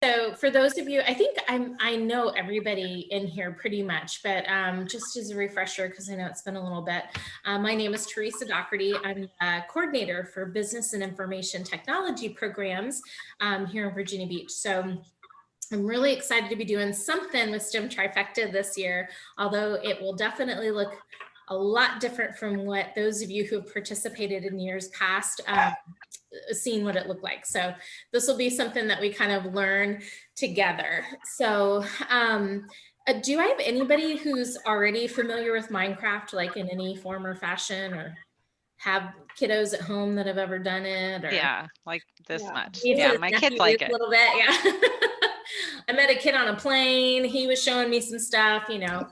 So for those of you, I think I know everybody in here pretty much, but just as a refresher, because I know it's been a little bit, my name is Teresa Doherty. I'm a coordinator for business and information technology programs here in Virginia Beach. So I'm really excited to be doing something with STEM Trifecta this year, although it will definitely look a lot different from what those of you who have participated in years past seen what it looked like. So this will be something that we kind of learn together. So do I have anybody who's already familiar with Minecraft, like in any form or fashion, or have kiddos at home that have ever done it? Or Yeah, like this much. nieces, Yeah, my kids nephews like a it. little bit, yeah. I met a kid on a plane. He was showing me some stuff, you know.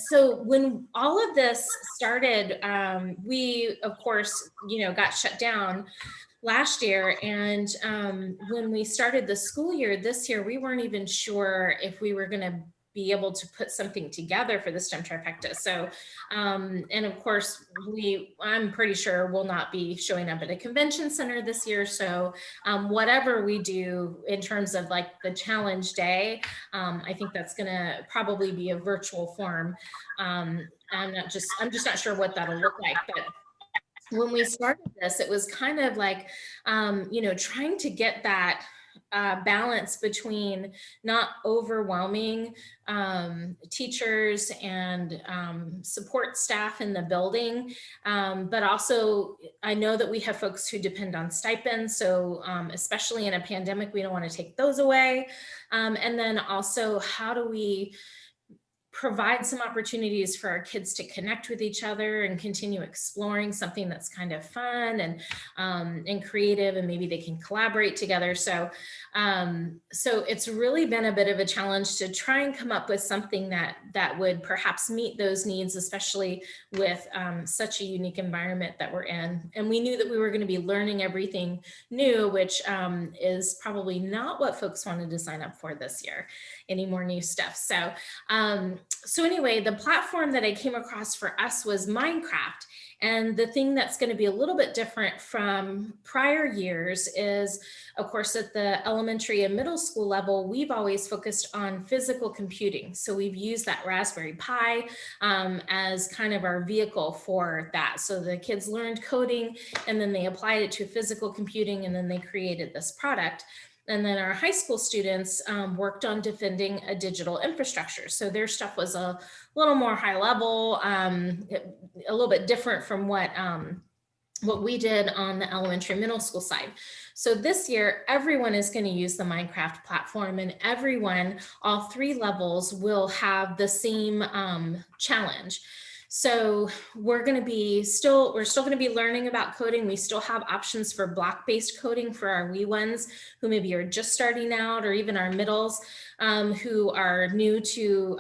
So when all of this started, we, of course, you know, got shut down last year. And when we started the school year this year, we weren't even sure if we were going to be able to put something together for the STEM Trifecta. So, and of course, I'm pretty sure we'll not be showing up at a convention center this year. So whatever we do in terms of like the challenge day, I think that's going to probably be a virtual form. I'm just not sure what that'll look like, but when we started this, it was kind of like, you know, trying to get that balance between not overwhelming teachers and support staff in the building. But also, I know that we have folks who depend on stipends. So especially in a pandemic, we don't want to take those away. And then also, how do we provide some opportunities for our kids to connect with each other and continue exploring something that's kind of fun and creative, and maybe they can collaborate together. So it's really been a bit of a challenge to try and come up with something that would perhaps meet those needs, especially with such a unique environment that we're in. And we knew that we were going to be learning everything new, which is probably not what folks wanted to sign up for this year, any more new stuff. So anyway, the platform that I came across for us was Minecraft. And the thing that's going to be a little bit different from prior years is, of course, at the elementary and middle school level, we've always focused on physical computing. So we've used that Raspberry Pi as kind of our vehicle for that. So the kids learned coding, and then they applied it to physical computing, and then they created this product. And then our high school students worked on defending a digital infrastructure. So their stuff was a little more high level, a little bit different from what we did on the elementary middle school side. So this year, everyone is going to use the Minecraft platform, and everyone, all three levels, will have the same challenge. So we're still going to be learning about coding. We still have options for block-based coding for our wee ones who maybe are just starting out, or even our middles who are new to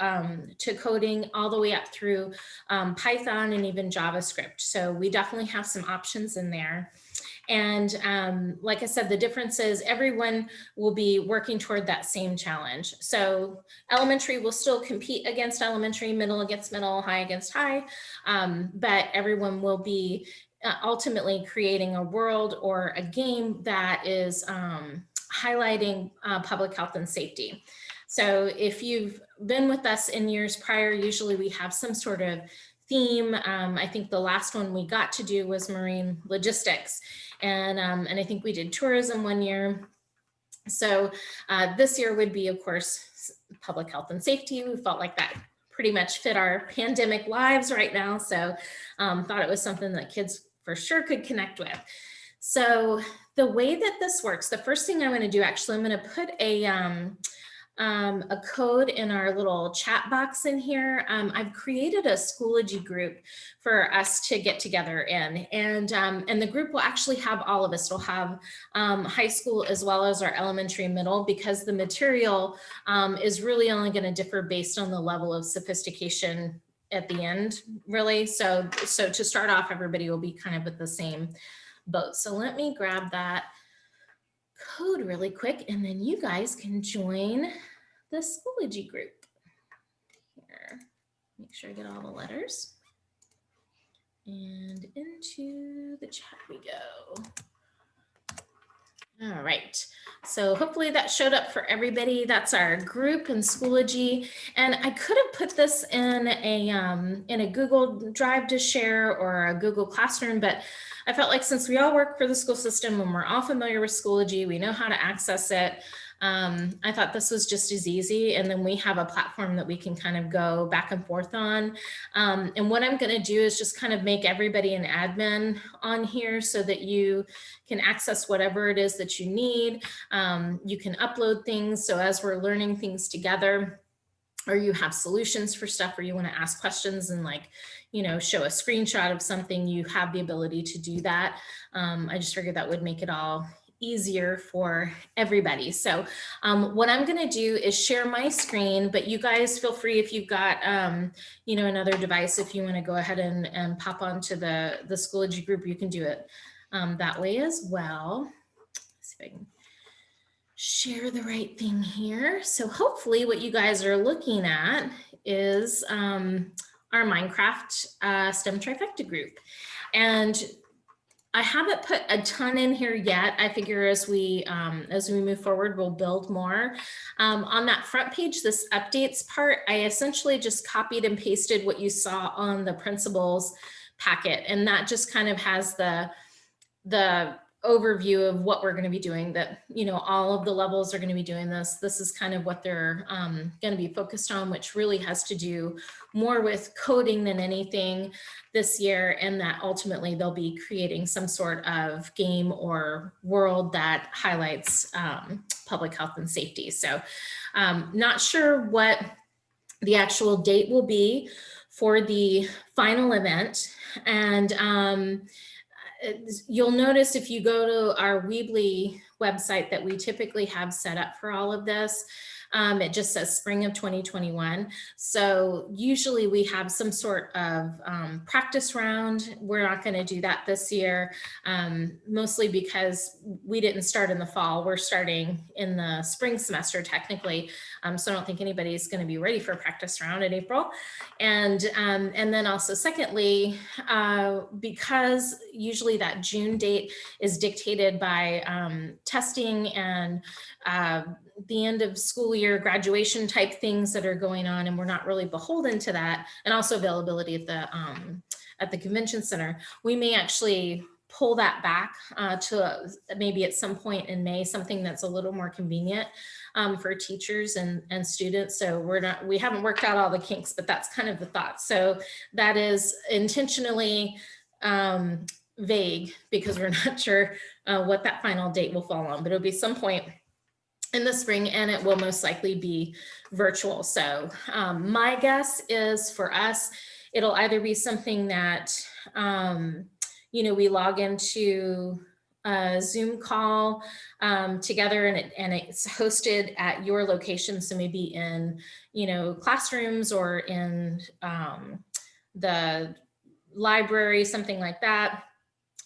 coding, all the way up through Python and even JavaScript. So we definitely have some options in there. And like I said, the difference is everyone will be working toward that same challenge. So elementary will still compete against elementary, middle against middle, high against high, but everyone will be ultimately creating a world or a game that is highlighting public health and safety. So if you've been with us in years prior, usually we have some sort of theme. I think the last one we got to do was marine logistics. And I think we did tourism one year. So this year would be, of course, public health and safety. We felt like that pretty much fit our pandemic lives right now. So thought it was something that kids for sure could connect with. So the way that this works, the first thing I'm going to do, actually, I'm going to put a code in our little chat box in here. I've created a Schoology group for us to get together in, and the group will actually have all of us. It'll have high school as well as our elementary and middle, because the material is really only going to differ based on the level of sophistication at the end, really. So to start off, everybody will be kind of at the same boat. So let me grab that code really quick, and then you guys can join the Schoology group. Here, make sure I get all the letters. And into the chat we go. All right. So hopefully that showed up for everybody. That's our group in Schoology. And I could have put this in a Google Drive to share or a Google Classroom, but I felt like since we all work for the school system and we're all familiar with Schoology, we know how to access it. I thought this was just as easy. And then we have a platform that we can kind of go back and forth on. And what I'm going to do is just kind of make everybody an admin on here so that you can access whatever it is that you need. You can upload things. So as we're learning things together, or you have solutions for stuff, or you want to ask questions and like, show a screenshot of something, you have the ability to do that. I just figured that would make it all easier for everybody. So what I'm going to do is share my screen, but you guys feel free if you've got, another device, if you want to go ahead and pop onto the Schoology group, you can do it that way as well. Let's see if I can share the right thing here. So hopefully what you guys are looking at is our Minecraft STEM Trifecta group. And I haven't put a ton in here yet. I figure as we move forward, we'll build more. On that front page, this updates part, I essentially just copied and pasted what you saw on the principals packet. And that just kind of has the overview of what we're going to be doing, that, all of the levels are going to be doing this. This is kind of what they're going to be focused on, which really has to do more with coding than anything this year. And that ultimately they'll be creating some sort of game or world that highlights public health and safety. So not sure what the actual date will be for the final event. And you'll notice if you go to our Weebly website that we typically have set up for all of this, it just says spring of 2021. So usually we have some sort of practice round. We're not going to do that this year, mostly because we didn't start in the fall. We're starting in the spring semester technically. So I don't think anybody's going to be ready for a practice round in April. And then also secondly, because usually that June date is dictated by testing and the end of school year graduation type things that are going on, and we're not really beholden to that, and also availability at the convention center, we may actually pull that back to maybe at some point in May, something that's a little more convenient for teachers and students. So we haven't worked out all the kinks, but that's kind of the thought. So that is intentionally vague because we're not sure what that final date will fall on, but it'll be some point in the spring, and it will most likely be virtual. So my guess is for us, it'll either be something that, we log into a Zoom call together and it's hosted at your location. So maybe in, classrooms or in the library, something like that,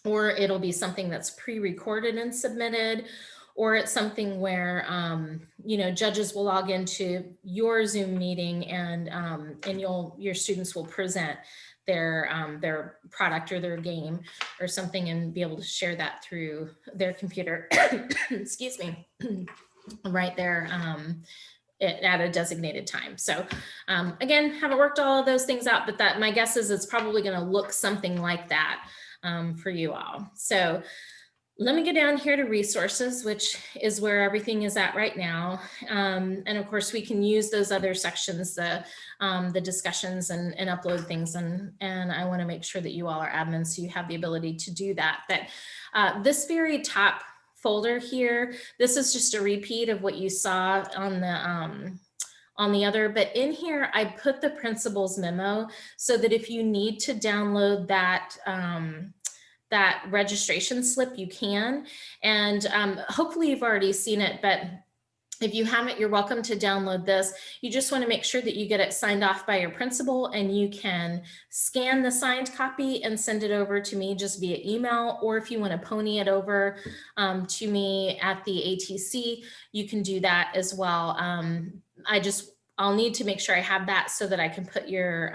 or it'll be something that's pre-recorded and submitted, or it's something where, judges will log into your Zoom meeting and your students will present their product or their game or something and be able to share that through their computer, excuse me, right there at a designated time. So again, haven't worked all of those things out, but that my guess is it's probably going to look something like that for you all. So let me get down here to resources, which is where everything is at right now. And of course, we can use those other sections, the discussions and upload things. And I want to make sure that you all are admins, so you have the ability to do that. But this very top folder here, this is just a repeat of what you saw on the other, but in here, I put the principal's memo so that if you need to download that, that registration slip, you can. And hopefully you've already seen it, but if you haven't, you're welcome to download this. You just want to make sure that you get it signed off by your principal, and you can scan the signed copy and send it over to me just via email, or if you want to pony it over to me at the ATC, you can do that as well. I'll need to make sure I have that so that I can put your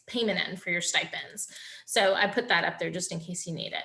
payment in for your stipends. So I put that up there just in case you need it.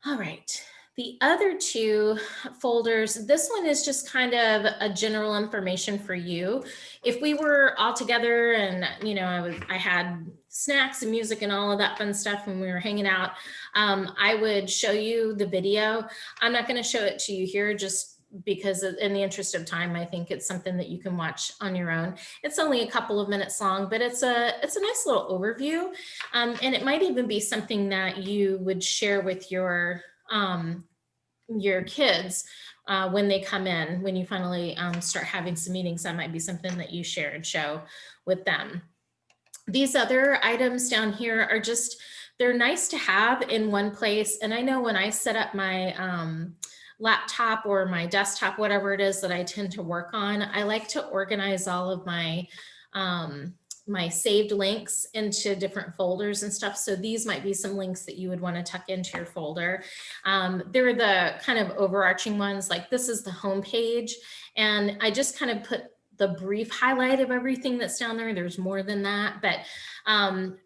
All right, The other two folders, this one is just kind of a general information for you. If we were all together and, you know, I had snacks and music and all of that fun stuff when we were hanging out, I would show you the video. I'm not going to show it to you here just because in the interest of time, I think it's something that you can watch on your own. It's only a couple of minutes long, but it's a nice little overview. And it might even be something that you would share with your kids when they come in, when you finally start having some meetings. That might be something that you share and show with them. These other items down here are just, they're nice to have in one place. And I know when I set up my laptop or my desktop, whatever it is that I tend to work on, I like to organize all of my my saved links into different folders and stuff. So these might be some links that you would want to tuck into your folder. They're the kind of overarching ones, like this is the home page. And I just kind of put the brief highlight of everything that's down there. There's more than that, but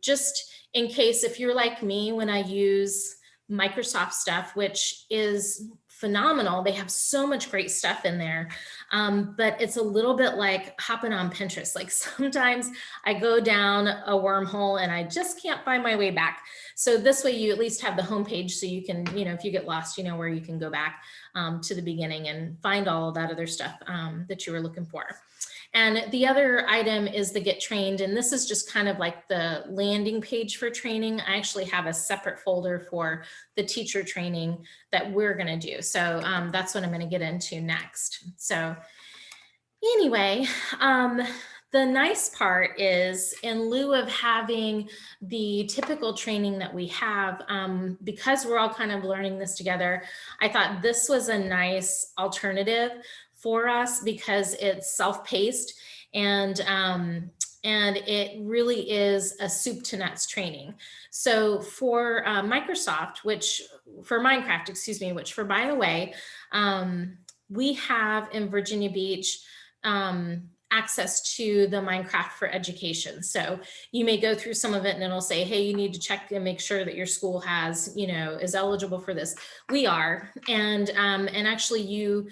just in case, if you're like me, when I use Microsoft stuff, which is phenomenal, they have so much great stuff in there. But it's a little bit like hopping on Pinterest. Like sometimes I go down a wormhole and I just can't find my way back. So this way you at least have the homepage so you can, you know, if you get lost, you know where you can go back to the beginning and find all of that other stuff that you were looking for. And the other item is the Get Trained. And this is just kind of like the landing page for training. I actually have a separate folder for the teacher training that we're going to do. So that's what I'm going to get into next. So anyway, the nice part is, in lieu of having the typical training that we have, because we're all kind of learning this together, I thought this was a nice alternative for us because it's self-paced and it really is a soup to nuts training. So for Minecraft, which for by the way, we have in Virginia Beach access to the Minecraft for Education. So you may go through some of it and it'll say, hey, you need to check and make sure that your school has, you know, is eligible for this. We are, and actually you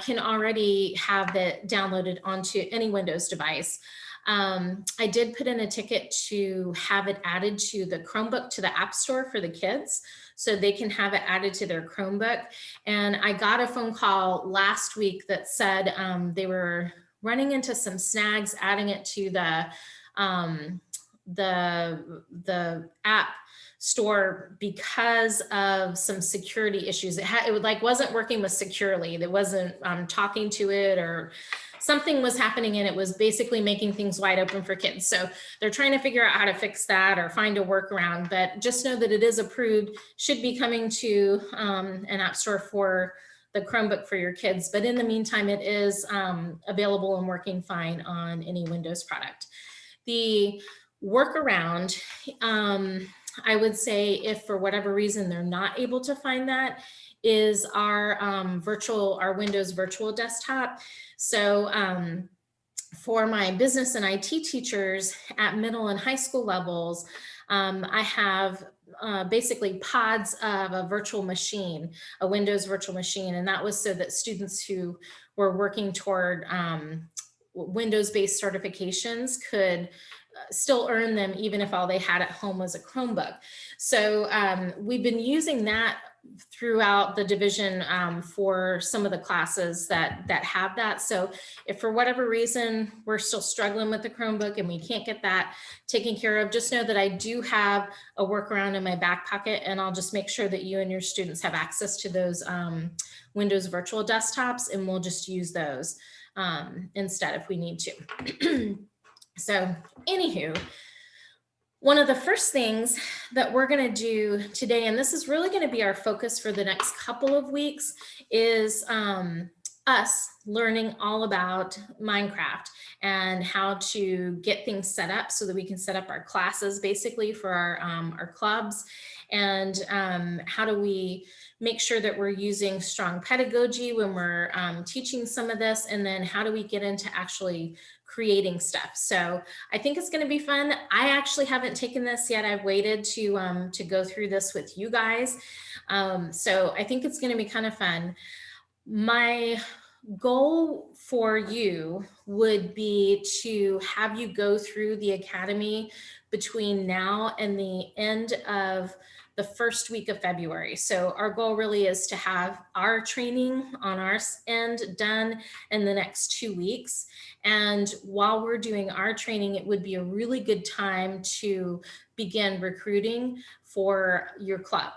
can already have it downloaded onto any Windows device. I did put in a ticket to have it added to the Chromebook, to the App Store for the kids, so they can have it added to their Chromebook. And I got a phone call last week that said they were running into some snags adding it to the app store because of some security issues. It wasn't working with securely. It wasn't talking to it, or something was happening, and it was basically making things wide open for kids. So they're trying to figure out how to fix that or find a workaround, but just know that it is approved, should be coming to an app store for the Chromebook for your kids. But in the meantime, it is available and working fine on any Windows product. The workaround, I would say, if for whatever reason they're not able to find that, is our Windows virtual desktop. So for my business and IT teachers at middle and high school levels, I have basically pods of a virtual machine, a Windows virtual machine. And that was so that students who were working toward Windows-based certifications could still earn them even if all they had at home was a Chromebook. So we've been using that throughout the division for some of the classes that have that. So if for whatever reason we're still struggling with the Chromebook and we can't get that taken care of, just know that I do have a workaround in my back pocket, and I'll just make sure that you and your students have access to those Windows virtual desktops, and we'll just use those instead if we need to. So anywho, one of the first things that we're going to do today, and this is really going to be our focus for the next couple of weeks, is us learning all about Minecraft and how to get things set up so that we can set up our classes basically for our clubs. And how do we make sure that we're using strong pedagogy when we're teaching some of this, and then how do we get into actually creating stuff. So I think it's going to be fun. I actually haven't taken this yet. I've waited to go through this with you guys. So I think it's going to be kind of fun. My goal for you would be to have you go through the academy between now and the end of the first week of February. So our goal really is to have our training on our end done in the next 2 weeks. And while we're doing our training, it would be a really good time to begin recruiting for your club.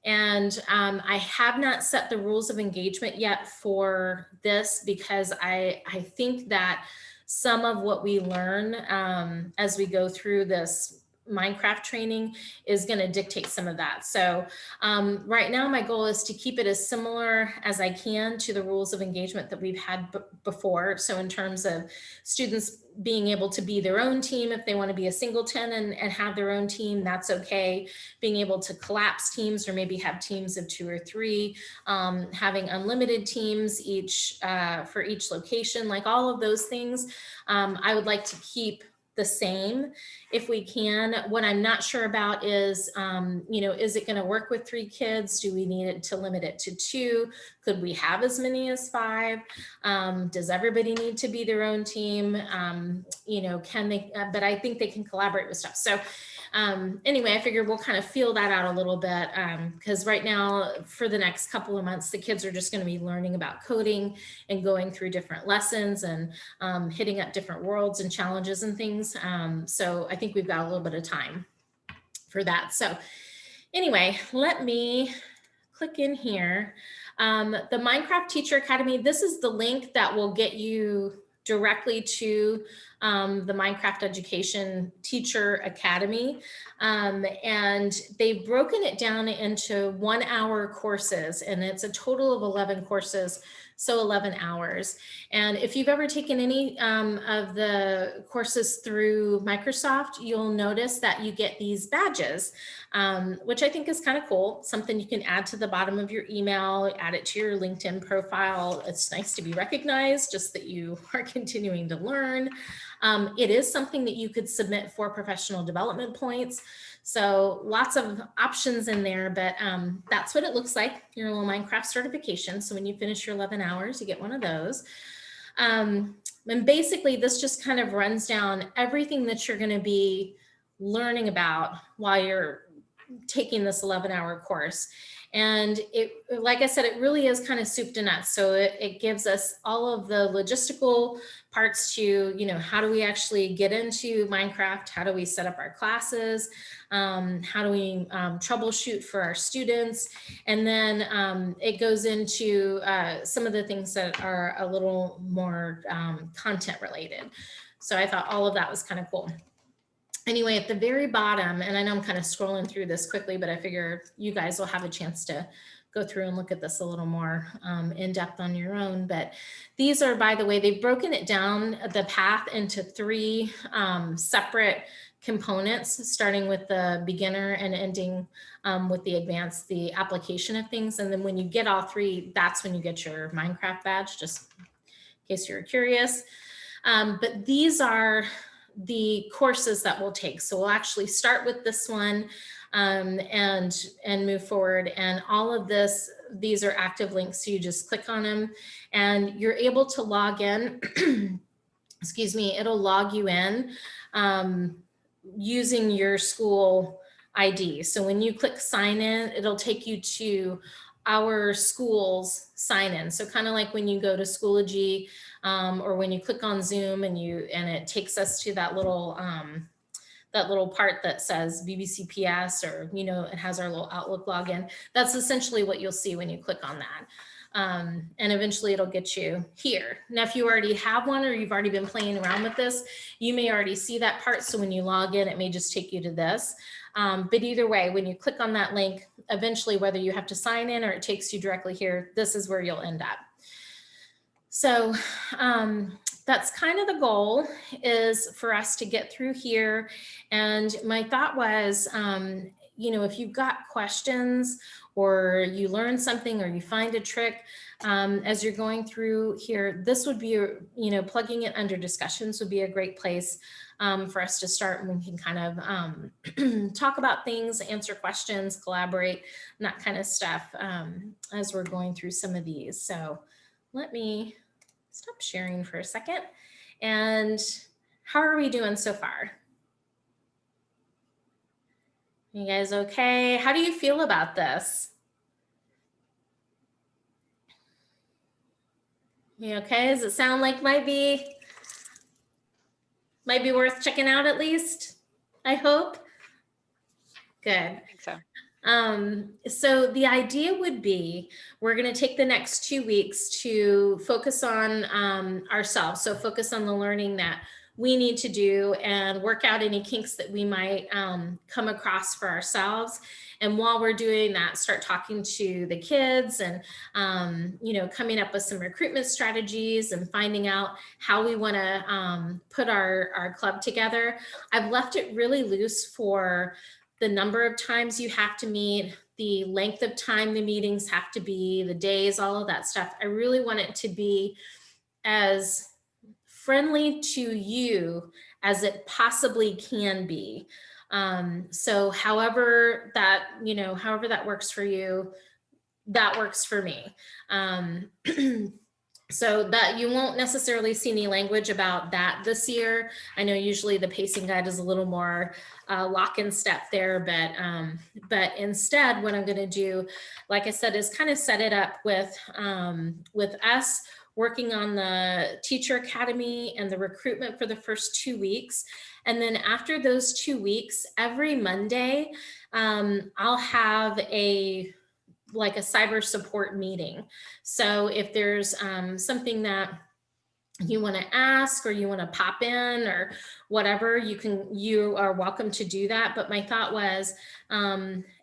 And I have not set the rules of engagement yet for this, because I think that some of what we learn as we go through this Minecraft training is going to dictate some of that. So right now, my goal is to keep it as similar as I can to the rules of engagement that we've had before. So in terms of students being able to be their own team, if they want to be a singleton and have their own team, that's okay. Being able to collapse teams or maybe have teams of 2 or 3, having unlimited teams each for each location, like all of those things, I would like to keep the same if we can. What I'm not sure about is, is it going to work with 3 kids? Do we need it to limit it to 2? Could we have as many as 5? Does everybody need to be their own team? Can they, but I think they can collaborate with stuff. So anyway, I figured we'll kind of feel that out a little bit, because right now for the next couple of months, the kids are just going to be learning about coding and going through different lessons and hitting up different worlds and challenges and things. So I think we've got a little bit of time for that. So anyway, let me click in here. The Minecraft Teacher Academy, this is the link that will get you directly to the Minecraft Education Teacher Academy. And they've broken it down into 1-hour courses, and it's a total of 11 courses, so 11 hours. And if you've ever taken any of the courses through Microsoft, you'll notice that you get these badges, which I think is kind of cool. Something you can add to the bottom of your email, add it to your LinkedIn profile. It's nice to be recognized, just that you are continuing to learn. It is something that you could submit for professional development points. So lots of options in there, but that's what it looks like, your little Minecraft certification. So when you finish your 11 hours, you get one of those. And basically this just kind of runs down everything that you're going to be learning about while you're taking this 11-hour course. And it, like I said, it really is kind of soup to nuts. So it gives us all of the logistical parts to, how do we actually get into Minecraft? How do we set up our classes? How do we troubleshoot for our students? And then it goes into some of the things that are a little more content related. So I thought all of that was kind of cool. Anyway, at the very bottom, and I know I'm kind of scrolling through this quickly, but I figure you guys will have a chance to go through and look at this a little more in depth on your own. But these are, by the way, they've broken it down, the path, into 3 separate components, starting with the beginner and ending with the advanced, the application of things. And then when you get all 3, that's when you get your Minecraft badge, just in case you're curious. But these are the courses that we'll take. So we'll actually start with this one and move forward. And all of this, these are active links. So you just click on them and you're able to log in. Excuse me, it'll log you in using your school ID. So when you click sign in, it'll take you to our school's sign in. So kind of like when you go to Schoology, or when you click on Zoom and it takes us to that little part that says BBCPS, or it has our little Outlook login. That's essentially what you'll see when you click on that. And eventually it'll get you here. Now, if you already have one or you've already been playing around with this, you may already see that part. So when you log in, it may just take you to this. But either way, when you click on that link, eventually, whether you have to sign in or it takes you directly here, this is where you'll end up. So that's kind of the goal, is for us to get through here. And my thought was, if you've got questions or you learn something or you find a trick as you're going through here, this would be, plugging it under discussions would be a great place for us to start. And we can kind of talk about things, answer questions, collaborate, and that kind of stuff as we're going through some of these. So let me stop sharing for a second. And how are we doing so far? You guys okay? How do you feel about this? You okay? Does it sound like might be worth checking out at least? I hope. Good. I think so. So the idea would be, we're going to take the next 2 weeks to focus on ourselves. So focus on the learning that we need to do and work out any kinks that we might come across for ourselves. And while we're doing that, start talking to the kids and, coming up with some recruitment strategies and finding out how we want to put our club together. I've left it really loose for the number of times you have to meet, the length of time the meetings have to be, the days, all of that stuff. I really want it to be as friendly to you as it possibly can be. So however that works for you, that works for me. So that you won't necessarily see any language about that this year. I know usually the pacing guide is a little more lock and step there, but instead what I'm going to do, like I said, is kind of set it up with us working on the teacher academy and the recruitment for the first 2 weeks. And then after those 2 weeks, every Monday, I'll have a cyber support meeting. So if there's something that you want to ask or you want to pop in or whatever, you are welcome to do that. But my thought was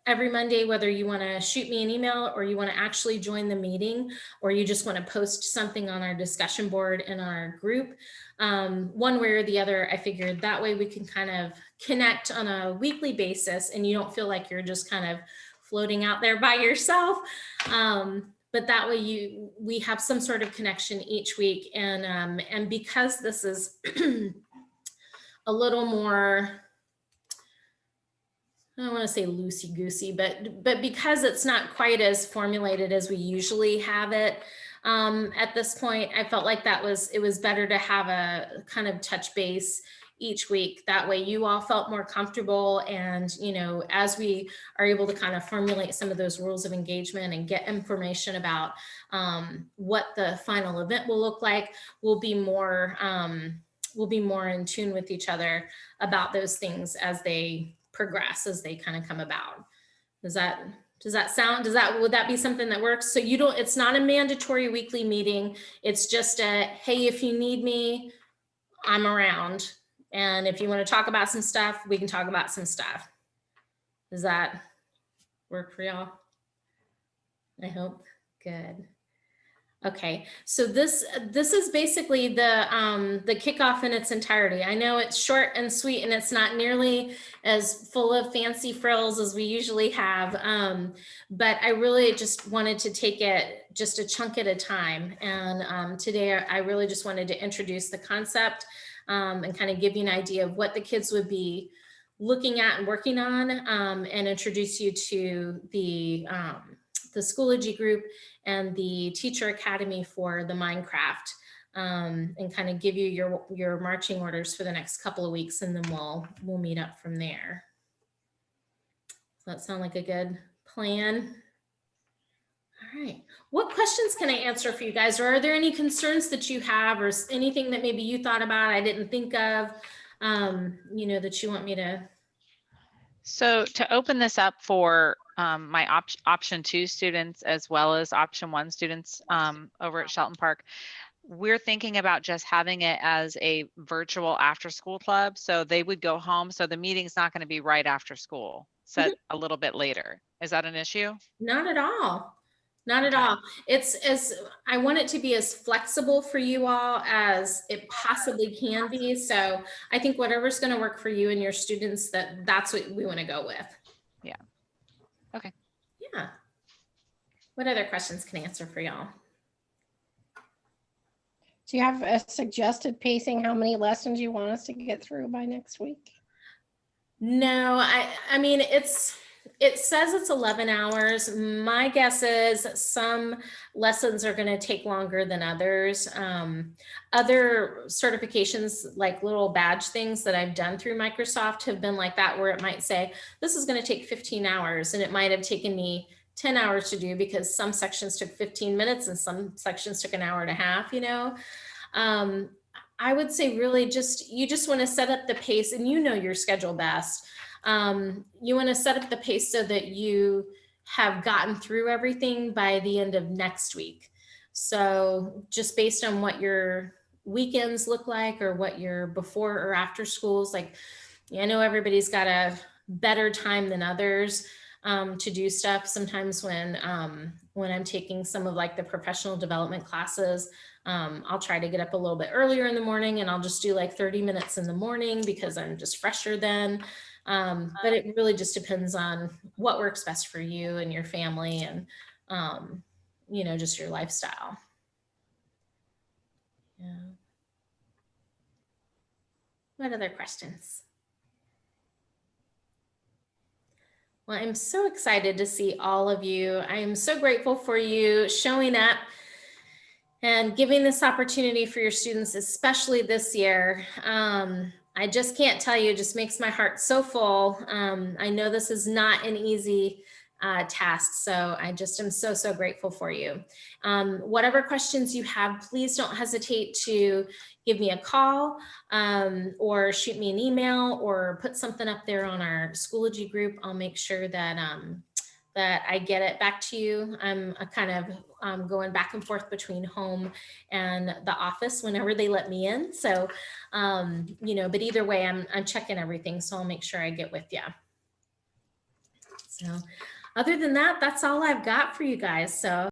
every Monday, whether you want to shoot me an email or you want to actually join the meeting or you just want to post something on our discussion board in our group, one way or the other, I figured that way we can kind of connect on a weekly basis and you don't feel like you're just kind of floating out there by yourself. But that way we have some sort of connection each week. And because this is a little more, I don't want to say loosey-goosey, but because it's not quite as formulated as we usually have it at this point, I felt like it was better to have a kind of touch base each week. That way you all felt more comfortable. And, as we are able to kind of formulate some of those rules of engagement and get information about what the final event will look like, we'll be more in tune with each other about those things as they progress, as they kind of come about. Would that be something that works? So it's not a mandatory weekly meeting. It's just hey, if you need me, I'm around. And if you want to talk about some stuff, we can talk about some stuff. Does that work for y'all? I hope. Good. Okay, so this is basically the kickoff in its entirety. I know it's short and sweet, and it's not nearly as full of fancy frills as we usually have, but I really just wanted to take it just a chunk at a time. And today I really just wanted to introduce the concept and kind of give you an idea of what the kids would be looking at and working on, and introduce you to the Schoology group and the teacher academy for the Minecraft, and kind of give you your marching orders for the next couple of weeks, and then we'll meet up from there. Does that sound like a good plan? All right. What questions can I answer for you guys? Or are there any concerns that you have, or anything that maybe you thought about I didn't think of, that you want me to? So to open this up for my option 2 students as well as option 1 students over at Shelton Park, we're thinking about just having it as a virtual after school club. So they would go home. So the meeting's not going to be right after school, set a little bit later. Is that an issue? Not at all. Not at Okay. all. I want it to be as flexible for you all as it possibly can be. So I think whatever's going to work for you and your students, that's what we want to go with. Yeah. Okay. Yeah. What other questions can I answer for y'all? Do you have a suggested pacing, how many lessons you want us to get through by next week? No, I mean, it says it's 11 hours. My guess is some lessons are going to take longer than others. Other certifications, like little badge things that I've done through Microsoft, have been like that, where it might say, this is going to take 15 hours. And it might have taken me 10 hours to do because some sections took 15 minutes and some sections took an hour and a half, you know. I would say really you just want to set up the pace, and you know your schedule best. You want to set up the pace so that you have gotten through everything by the end of next week. So just based on what your weekends look like or what your before or after schools, like, I know everybody's got a better time than others to do stuff. Sometimes when I'm taking some of like the professional development classes, I'll try to get up a little bit earlier in the morning, and I'll just do like 30 minutes in the morning because I'm just fresher then. But it really just depends on what works best for you and your family and, just your lifestyle. Yeah. What other questions? Well, I'm so excited to see all of you. I am so grateful for you showing up and giving this opportunity for your students, especially this year. I just can't tell you, it just makes my heart so full. I know this is not an easy task, so I just am so, so grateful for you. Whatever questions you have, please don't hesitate to give me a call or shoot me an email or put something up there on our Schoology group. I'll make sure that that I get it back to you. I'm kind of going back and forth between home and the office whenever they let me in. So, but either way, I'm checking everything. So I'll make sure I get with you. So other than that, that's all I've got for you guys. So